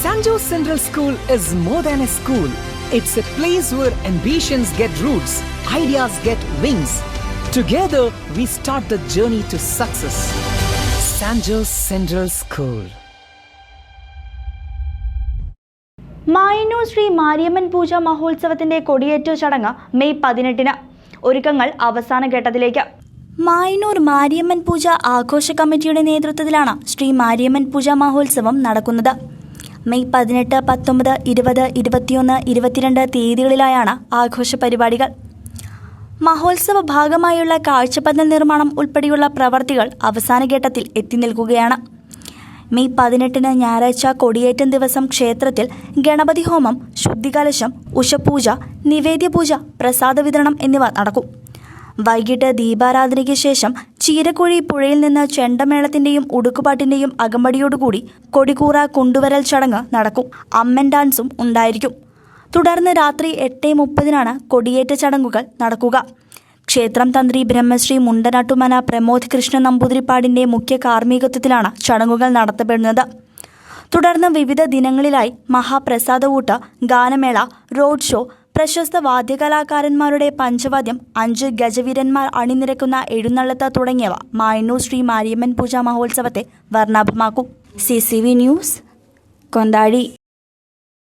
St. Jose Central School is more than a school. It's a place where ambitions get roots, ideas get wings. Together, we start the journey to success. St. Jose Central School. Mayannur Sri Mariamman പൂജ മഹോത്സവത്തിന്റെ കൊടിയേറ്റ ചടങ്ങ് May 18-ന്. ഒരുക്കങ്ങൾ അവസാന ഘട്ടത്തിലേക്ക്. മായന്നൂർ മാരിയമ്മൻ പൂജ ആഘോഷ കമ്മിറ്റിയുടെ നേതൃത്വത്തിലാണ് ശ്രീ മാരിയമ്മൻ പൂജ മഹോത്സവം നടക്കുന്നത്. മെയ് 18, 19, 20, 21, 22 തീയതികളിലായാണ് ആഘോഷ പരിപാടികൾ. മഹോത്സവ ഭാഗമായുള്ള കാഴ്ചപ്പന്തൽ നിർമ്മാണം ഉൾപ്പെടെയുള്ള പ്രവർത്തികൾ അവസാന ഘട്ടത്തിൽ എത്തി നിൽക്കുകയാണ്. മെയ് 18-ന് ഞായറാഴ്ച കൊടിയേറ്റം ദിവസം ക്ഷേത്രത്തിൽ ഗണപതി ഹോമം, ശുദ്ധികലശം, ഉഷപൂജ, നിവേദ്യപൂജ, പ്രസാദ വിതരണം എന്നിവ നടക്കും. വൈകിട്ട് ദീപാരാധനയ്ക്ക് ശേഷം ചീരക്കുഴി പുഴയിൽ നിന്ന് ചെണ്ടമേളത്തിന്റെയും ഉടുക്കുപാട്ടിന്റെയും അകമ്പടിയോടുകൂടി കൊടികൂറ കൊണ്ടുവരൽ ചടങ്ങ് നടക്കും. അമ്മൻ ഡാൻസും ഉണ്ടായിരിക്കും. തുടർന്ന് രാത്രി 8:30-നാണ് കൊടിയേറ്റ ചടങ്ങുകൾ നടക്കുക. ക്ഷേത്രം തന്ത്രി ബ്രഹ്മശ്രീ മുണ്ടനാട്ടുമന പ്രമോദ് കൃഷ്ണ നമ്പൂതിരിപ്പാടിന്റെ മുഖ്യ കാർമ്മികത്വത്തിലാണ് ചടങ്ങുകൾ നടത്തപ്പെടുന്നത്. തുടർന്ന് വിവിധ ദിനങ്ങളിലായി മഹാപ്രസാദകൂട്ട്, ഗാനമേള, റോഡ് ഷോ, പ്രശസ്ത വാദ്യകലാകാരന്മാരുടെ പഞ്ചവാദ്യം, 5 ഗജവീരന്മാർ അണിനിരക്കുന്ന എഴുന്നള്ളത്ത് തുടങ്ങിയവ മായന്നൂർ ശ്രീ മാരിയമ്മൻ പൂജ മഹോത്സവത്തെ വർണ്ണാഭമാക്കും. CCV news, Kondazhy.